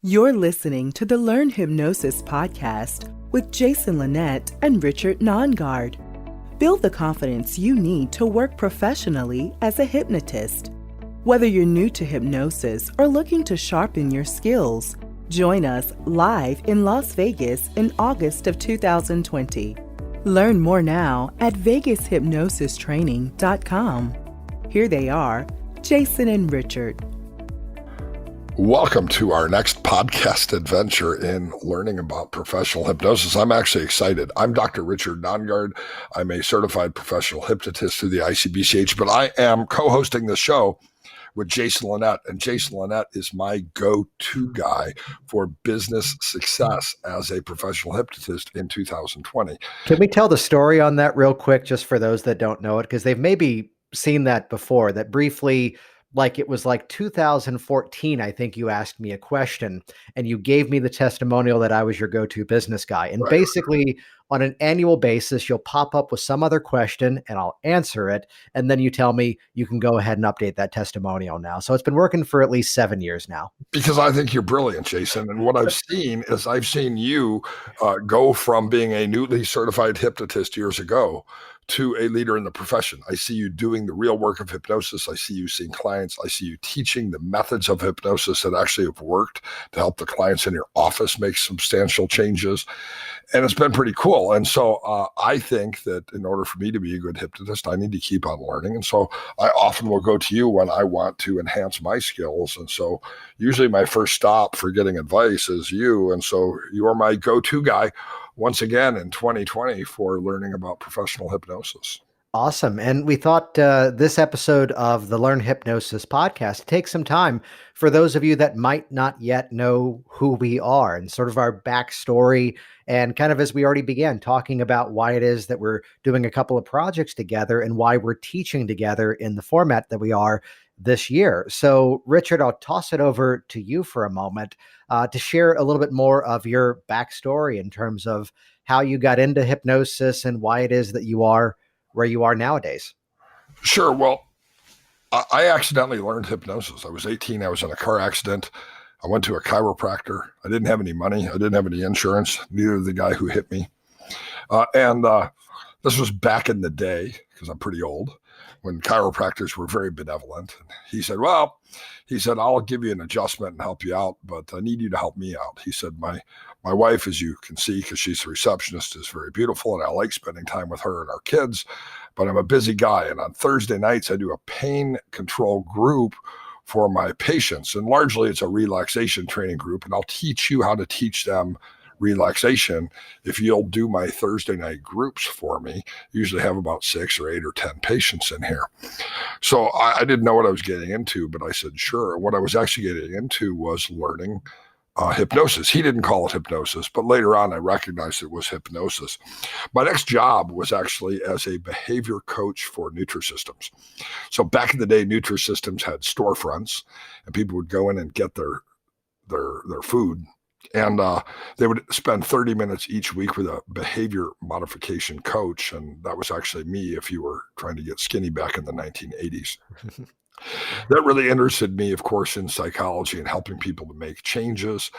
You're listening to the Learn Hypnosis podcast with Jason Linett and Richard Nongard. Build the confidence you need to work professionally as a hypnotist. Whether you're new to hypnosis or looking to sharpen your skills, join us live in Las Vegas in August of 2020. Learn more now at vegashypnosistraining.com. Here they are, Jason and Richard. Welcome to our next podcast adventure in learning about professional hypnosis. I'm actually excited. I'm Dr. Richard Nongard. I'm a certified professional hypnotist through the ICBCH, but I am co-hosting the show with Jason Linett, and Jason Linett is my go-to guy for business success as a professional hypnotist in 2020. Can we tell the story on that real quick, just for those that don't know it? Because they've maybe seen that before, that briefly, like it was like 2014, I think you asked me a question and you gave me the testimonial that I was your go-to business guy. And basically on an annual basis, you'll pop up with some other question and I'll answer it. And then you tell me you can go ahead and update that testimonial now. So it's been working for at least 7 years now. Because I think you're brilliant, Jason. And what I've seen is I've seen you go from being a newly certified hypnotist years ago to a leader in the profession. I see you doing the real work of hypnosis. I see you seeing clients. I see you teaching the methods of hypnosis that actually have worked to help the clients in your office make substantial changes. And it's been pretty cool. And so I think that in order for me to be a good hypnotist, I need to keep on learning. And so I often will go to you when I want to enhance my skills. And so usually my first stop for getting advice is you. And so you are my go-to guy once again in 2020 for learning about professional hypnosis. Awesome. And we thought this episode of the Learn Hypnosis podcast take some time for those of you that might not yet know who we are and sort of our backstory. And kind of as we already began talking about why it is that we're doing a couple of projects together and why we're teaching together in the format that we are this year. So Richard, I'll toss it over to you for a moment to share a little bit more of your backstory in terms of how you got into hypnosis and why it is that you are where you are nowadays. Sure. Well, I accidentally learned hypnosis. I was 18. I was in a car accident. I went to a chiropractor. I didn't have any money. I didn't have any insurance. Neither did the guy who hit me. And this was back in the day, because I'm pretty old, when chiropractors were very benevolent. And he said, I'll give you an adjustment and help you out, but I need you to help me out. He said, my wife, as you can see, because she's a receptionist, is very beautiful, and I like spending time with her and our kids, but I'm a busy guy. And on Thursday nights, I do a pain control group for my patients. And largely it's a relaxation training group. And I'll teach you how to teach them relaxation if you'll do my Thursday night groups for me. Usually have about 6 or 8 or 10 patients in here. So I didn't know what I was getting into, but I said, sure. What I was actually getting into was learning hypnosis. He didn't call it hypnosis, but later on I recognized it was hypnosis. My next job was actually as a behavior coach for Nutrisystems. So back in the day, Nutrisystems had storefronts and people would go in and get their food. And they would spend 30 minutes each week with a behavior modification coach. And that was actually me if you were trying to get skinny back in the 1980s. That really interested me, of course, in psychology and helping people to make changes.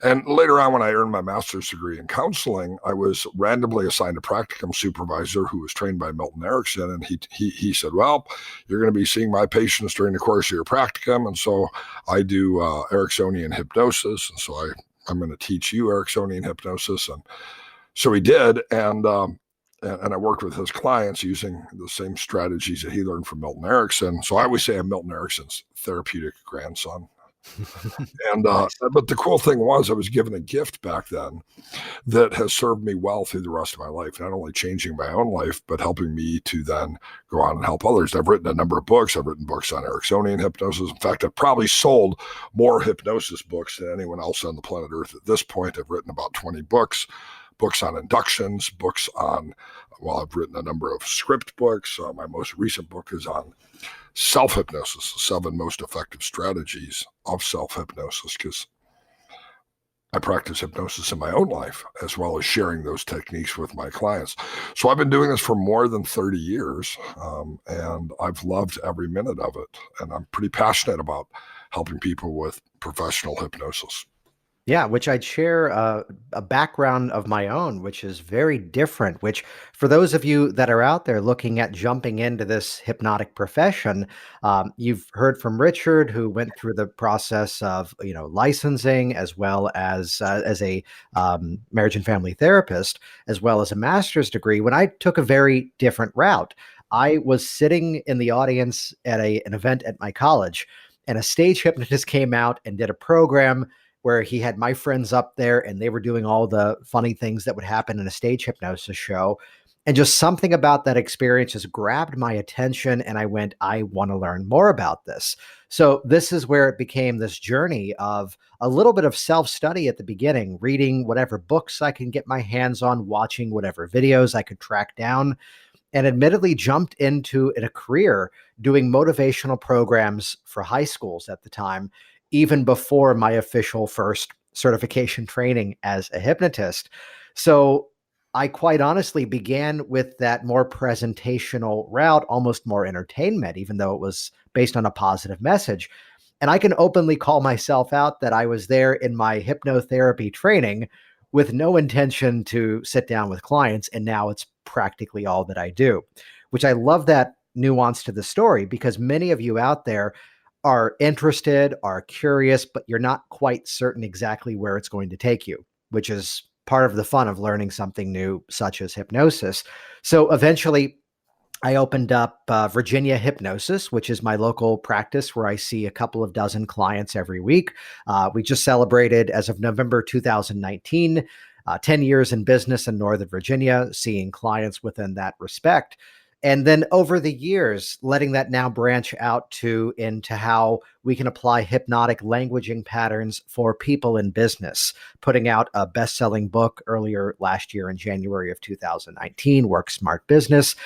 And later on, when I earned my master's degree in counseling, I was randomly assigned a practicum supervisor who was trained by Milton Erickson. And he said, well, you're going to be seeing my patients during the course of your practicum. And so I do Ericksonian hypnosis. And so I'm going to teach you Ericksonian hypnosis. And so he did. And I worked with his clients using the same strategies that he learned from Milton Erickson. So I always say I'm Milton Erickson's therapeutic grandson. And but the cool thing was I was given a gift back then that has served me well through the rest of my life, not only changing my own life, but helping me to then go on and help others. I've written a number of books. I've written books on Ericksonian hypnosis. In fact, I've probably sold more hypnosis books than anyone else on the planet Earth at this point. I've written about 20 books on inductions, I've written a number of script books. My most recent book is on self-hypnosis, the 7 most effective strategies of self-hypnosis, because I practice hypnosis in my own life, as well as sharing those techniques with my clients. So I've been doing this for more than 30 years, and I've loved every minute of it. And I'm pretty passionate about helping people with professional hypnosis. Yeah, which I'd share a background of my own, which is very different. Which, for those of you that are out there looking at jumping into this hypnotic profession, you've heard from Richard, who went through the process of licensing, as well as a marriage and family therapist, as well as a master's degree. When I took a very different route, I was sitting in the audience at an event at my college, and a stage hypnotist came out and did a program where he had my friends up there and they were doing all the funny things that would happen in a stage hypnosis show. And just something about that experience just grabbed my attention. And I went, I want to learn more about this. So this is where it became this journey of a little bit of self-study at the beginning, reading whatever books I can get my hands on, watching whatever videos I could track down, and admittedly jumped into a career doing motivational programs for high schools at the time, even before my official first certification training as a hypnotist. So I quite honestly began with that more presentational route, almost more entertainment, even though it was based on a positive message. And I can openly call myself out that I was there in my hypnotherapy training with no intention to sit down with clients. And now it's practically all that I do, which I love that nuance to the story, because many of you out there are interested, are curious, but you're not quite certain exactly where it's going to take you, which is part of the fun of learning something new, such as hypnosis. So eventually, I opened up Virginia Hypnosis, which is my local practice where I see a couple of dozen clients every week. We just celebrated, as of November 2019, 10 years in business in Northern Virginia, seeing clients within that respect. And then over the years, letting that now branch out into how we can apply hypnotic languaging patterns for people in business, putting out a best-selling book earlier last year in January of 2019, Work Smart Business.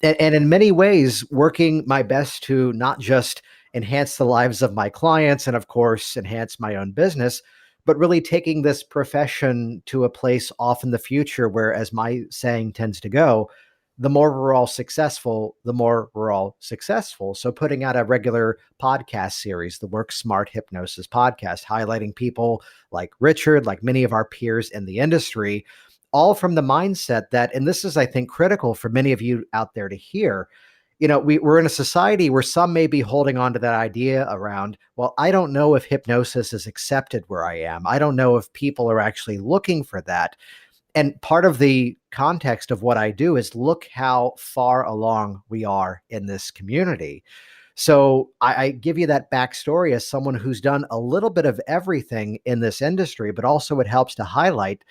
And in many ways, working my best to not just enhance the lives of my clients and, of course, enhance my own business, but really taking this profession to a place off in the future where, as my saying tends to go, the more we're all successful, the more we're all successful. So putting out a regular podcast series, the Work Smart Hypnosis podcast, highlighting people like Richard, like many of our peers in the industry, all from the mindset that, and this is, I think, critical for many of you out there to hear, we're in a society where some may be holding on to that idea around, well, I don't know if hypnosis is accepted where I am. I don't know if people are actually looking for that. And part of the context of what I do is look how far along we are in this community. So I give you that backstory as someone who's done a little bit of everything in this industry, but also it helps to highlight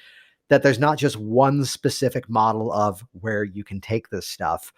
that there's not just one specific model of where you can take this stuff.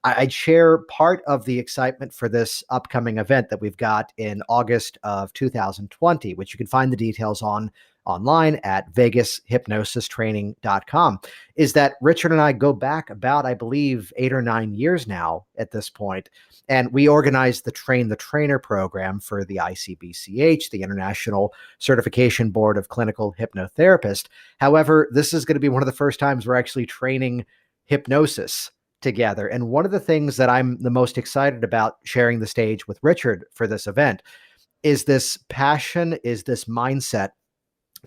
I'd share part of the excitement for this upcoming event that we've got in August of 2020, which you can find the details on online at vegashypnosistraining.com, is that Richard and I go back about, I believe, 8 or 9 years now at this point. And we organized the Train the Trainer program for the ICBCH, the International Certification Board of Clinical Hypnotherapists. However, this is going to be one of the first times we're actually training hypnosis together. And one of the things that I'm the most excited about sharing the stage with Richard for this event is this passion, is this mindset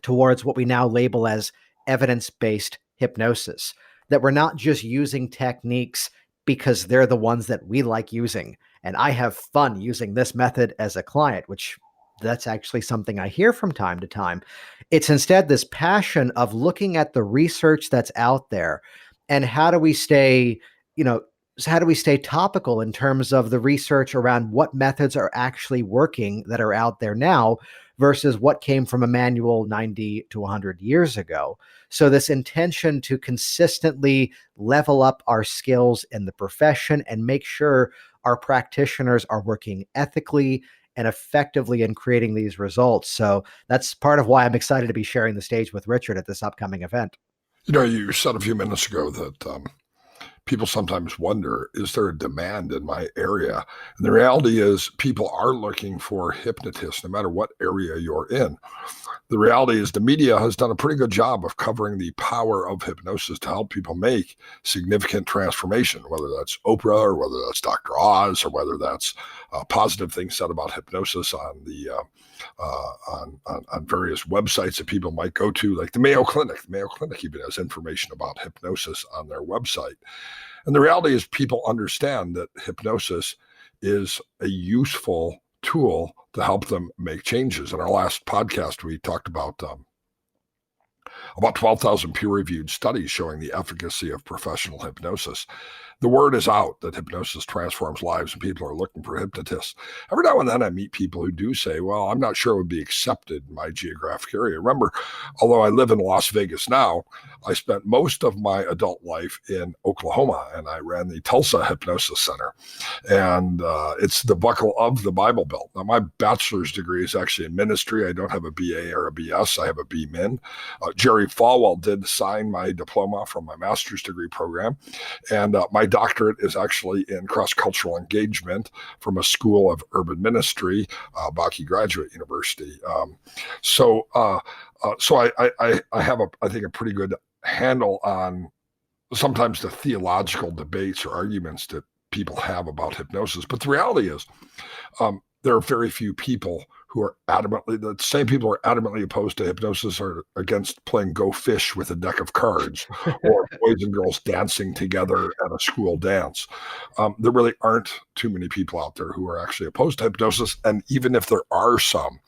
towards what we now label as evidence-based hypnosis, that we're not just using techniques because they're the ones that we like using. And I have fun using this method as a client, which that's actually something I hear from time to time. It's instead this passion of looking at the research that's out there and how do we stay topical in terms of the research around what methods are actually working that are out there now versus what came from a manual 90 to 100 years ago. So this intention to consistently level up our skills in the profession and make sure our practitioners are working ethically and effectively in creating these results. So that's part of why I'm excited to be sharing the stage with Richard at this upcoming event. You said a few minutes ago that people sometimes wonder, is there a demand in my area? And the reality is people are looking for hypnotists no matter what area you're in. The reality is the media has done a pretty good job of covering the power of hypnosis to help people make significant transformation, whether that's Oprah or whether that's Dr. Oz or whether that's positive things said about hypnosis on the on various websites that people might go to, like the Mayo Clinic. The Mayo Clinic even has information about hypnosis on their website. And the reality is people understand that hypnosis is a useful tool to help them make changes. In our last podcast, we talked about 12,000 peer-reviewed studies showing the efficacy of professional hypnosis. The word is out that hypnosis transforms lives and people are looking for hypnotists. Every now and then I meet people who do say, well, I'm not sure it would be accepted in my geographic area. Remember, although I live in Las Vegas now, I spent most of my adult life in Oklahoma, and I ran the Tulsa Hypnosis Center. And it's the buckle of the Bible Belt. Now, my bachelor's degree is actually in ministry. I don't have a BA or a BS. I have a B.Min. Jerry Falwell did sign my diploma from my master's degree program. And my doctorate is actually in cross-cultural engagement from a school of urban ministry, Baki Graduate University. So I have, I think, a pretty good handle on sometimes the theological debates or arguments that people have about hypnosis. But the reality is there are very few people who are the same people who are adamantly opposed to hypnosis are against playing Go Fish with a deck of cards or boys and girls dancing together at a school dance. There really aren't too many people out there who are actually opposed to hypnosis. And even if there are some,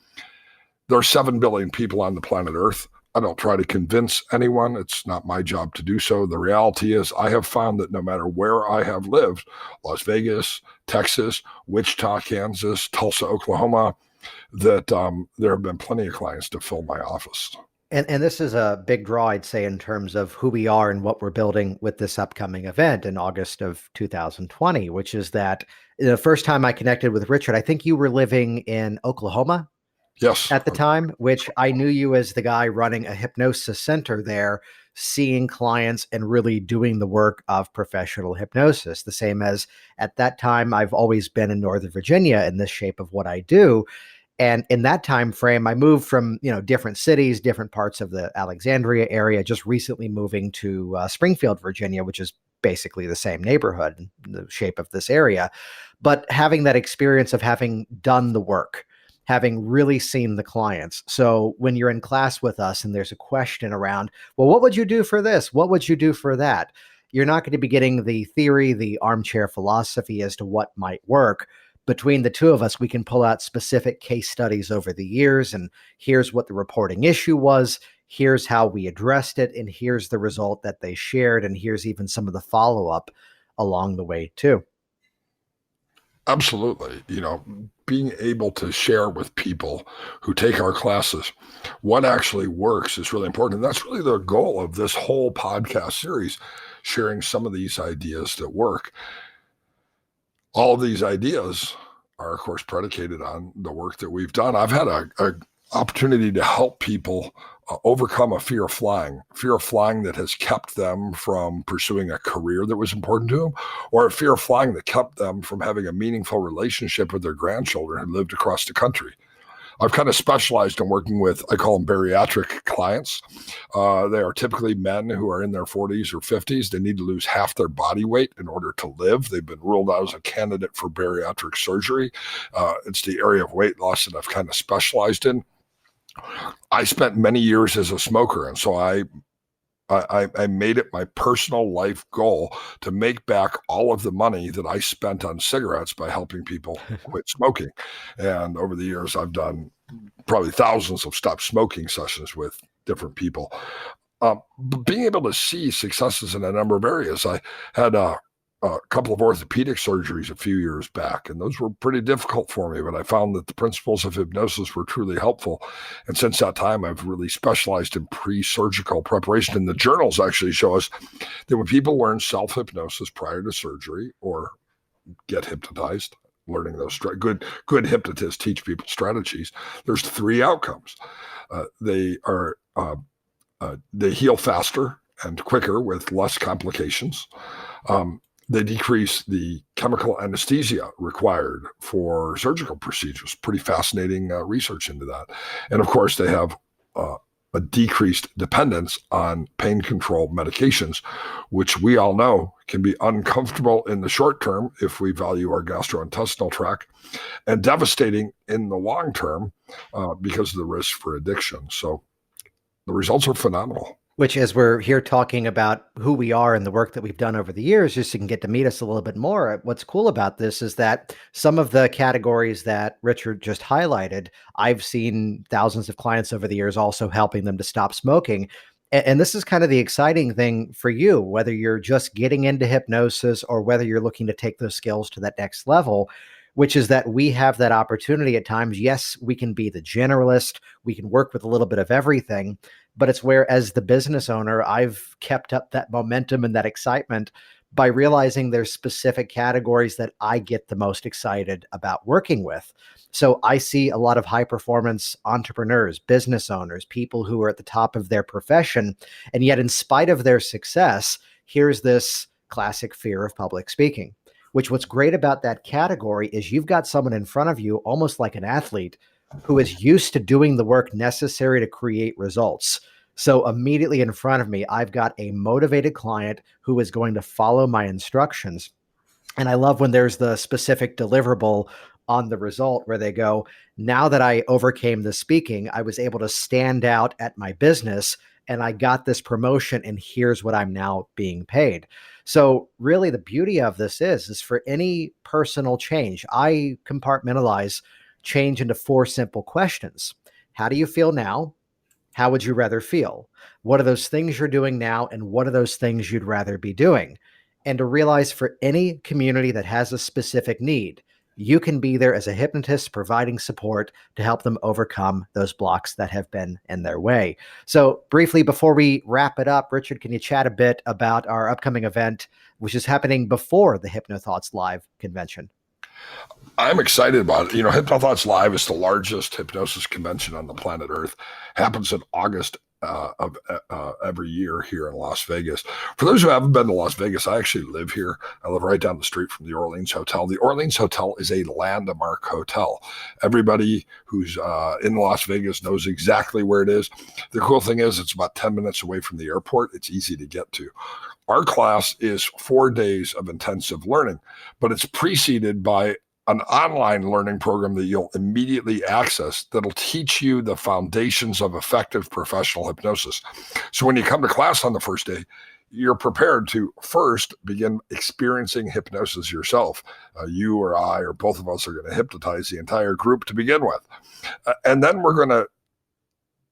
there are 7 billion people on the planet Earth. I don't try to convince anyone. It's not my job to do so. The reality is I have found that no matter where I have lived, Las Vegas, Texas, Wichita, Kansas, Tulsa, Oklahoma, that there have been plenty of clients to fill my office. And this is a big draw, I'd say, in terms of who we are and what we're building with this upcoming event in August of 2020, which is that the first time I connected with Richard, I think you were living in Oklahoma. Yes. At the time, which I knew you as the guy running a hypnosis center there, seeing clients and really doing the work of professional hypnosis. The same as at that time, I've always been in Northern Virginia in this shape of what I do. And in that time frame, I moved from, different cities, different parts of the Alexandria area, just recently moving to Springfield, Virginia, which is basically the same neighborhood, the shape of this area. But having that experience of having done the work, having really seen the clients. So when you're in class with us and there's a question around, well, what would you do for this? What would you do for that? You're not going to be getting the theory, the armchair philosophy as to what might work. Between the two of us, we can pull out specific case studies over the years, and here's what the reporting issue was. Here's how we addressed it. And here's the result that they shared. And here's even some of the follow-up along the way too. Absolutely. Being able to share with people who take our classes what actually works is really important. And that's really the goal of this whole podcast series, sharing some of these ideas that work. All of these ideas are, of course, predicated on the work that we've done. I've had a opportunity to help people overcome a fear of flying that has kept them from pursuing a career that was important to them, or a fear of flying that kept them from having a meaningful relationship with their grandchildren who lived across the country. I've kind of specialized in working with, I call them bariatric clients. They are typically men who are in their 40s or 50s. They need to lose half their body weight in order to live. They've been ruled out as a candidate for bariatric surgery. It's the area of weight loss that I've kind of specialized in. I spent many years as a smoker, and so I made it my personal life goal to make back all of the money that I spent on cigarettes by helping people quit smoking. And over the years, I've done probably thousands of stop smoking sessions with different people. Being able to see successes in a number of areas. I had a couple of orthopedic surgeries a few years back, and those were pretty difficult for me, but I found that the principles of hypnosis were truly helpful. And since that time, I've really specialized in pre-surgical preparation. And the journals actually show us that when people learn self-hypnosis prior to surgery or get hypnotized, learning those good hypnotists teach people strategies, there's 3 outcomes. They heal faster and quicker with less complications. They decrease the chemical anesthesia required for surgical procedures. Pretty fascinating research into that. And of course, they have a decreased dependence on pain control medications, which we all know can be uncomfortable in the short term if we value our gastrointestinal tract, and devastating in the long term because of the risk for addiction. So the results are phenomenal. Which, as we're here talking about who we are and the work that we've done over the years, just so you can get to meet us a little bit more, what's cool about this is that some of the categories that Richard just highlighted, I've seen thousands of clients over the years also helping them to stop smoking. And this is kind of the exciting thing for you, whether you're just getting into hypnosis or whether you're looking to take those skills to that next level, which is that we have that opportunity at times. Yes, we can be the generalist. We can work with a little bit of everything. But it's where, as the business owner, I've kept up that momentum and that excitement by realizing there's specific categories that I get the most excited about working with. So I see a lot of high performance entrepreneurs, business owners, people who are at the top of their profession. And yet, in spite of their success, here's this classic fear of public speaking, which what's great about that category is you've got someone in front of you, almost like an athlete, who is used to doing the work necessary to create results. So immediately in front of me, I've got a motivated client who is going to follow my instructions. And I love when there's the specific deliverable on the result where they go, now that I overcame the speaking, I was able to stand out at my business and I got this promotion and here's what I'm now being paid. So really the beauty of this is for any personal change, I compartmentalize change into 4 simple questions. How do you feel now? How would you rather feel? What are those things you're doing now? And what are those things you'd rather be doing? And to realize for any community that has a specific need, you can be there as a hypnotist providing support to help them overcome those blocks that have been in their way. So briefly, before we wrap it up, Richard, can you chat a bit about our upcoming event, which is happening before the HypnoThoughts Live convention? I'm excited about it. HypnoThoughts Live is the largest hypnosis convention on the planet Earth. Happens in August of every year here in Las Vegas. For those who haven't been to Las Vegas, I actually live here. I live right down the street from the Orleans Hotel. The Orleans Hotel is a landmark hotel. Everybody who's in Las Vegas knows exactly where it is. The cool thing is it's about 10 minutes away from the airport. It's easy to get to. Our class is 4 days of intensive learning, but it's preceded by an online learning program that you'll immediately access that'll teach you the foundations of effective professional hypnosis. So when you come to class on the first day, you're prepared to first begin experiencing hypnosis yourself. You or I or both of us are going to hypnotize the entire group to begin with. And then we're going to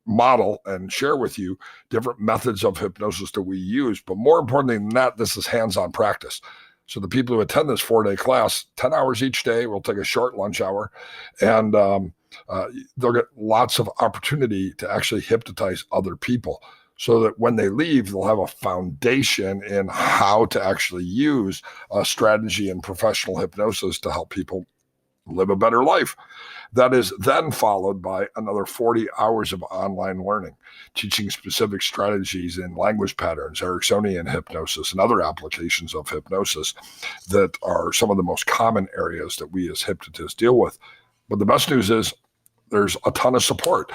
model and share with you different methods of hypnosis that we use. But more importantly than that, this is hands-on practice. So the people who attend this 4-day class, 10 hours each day, we'll take a short lunch hour, and they'll get lots of opportunity to actually hypnotize other people so that when they leave, they'll have a foundation in how to actually use a strategy in professional hypnosis to help people live a better life. That is then followed by another 40 hours of online learning, teaching specific strategies in language patterns, Ericksonian hypnosis, and other applications of hypnosis that are some of the most common areas that we as hypnotists deal with. But the best news is there's a ton of support.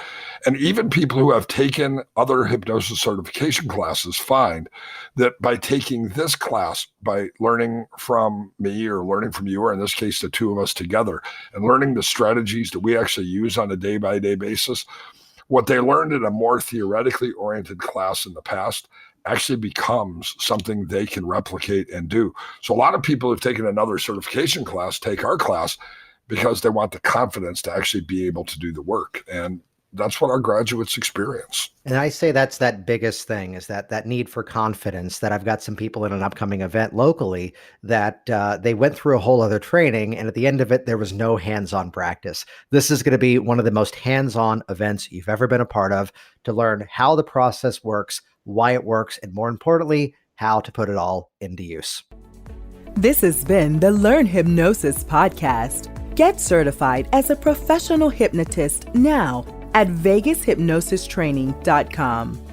And even people who have taken other hypnosis certification classes find that by taking this class, by learning from me or learning from you, or in this case, the two of us together, and learning the strategies that we actually use on a day-by-day basis, what they learned in a more theoretically oriented class in the past actually becomes something they can replicate and do. So a lot of people who've taken another certification class take our class because they want the confidence to actually be able to do the work. And that's what our graduates experience. And I say that's that biggest thing, is that need for confidence. That I've got some people in an upcoming event locally that they went through a whole other training, and at the end of it, there was no hands-on practice. This is going to be one of the most hands-on events you've ever been a part of, to learn how the process works, why it works, and more importantly, how to put it all into use. This has been the Learn Hypnosis podcast. Get certified as a professional hypnotist now at vegashypnosistraining.com.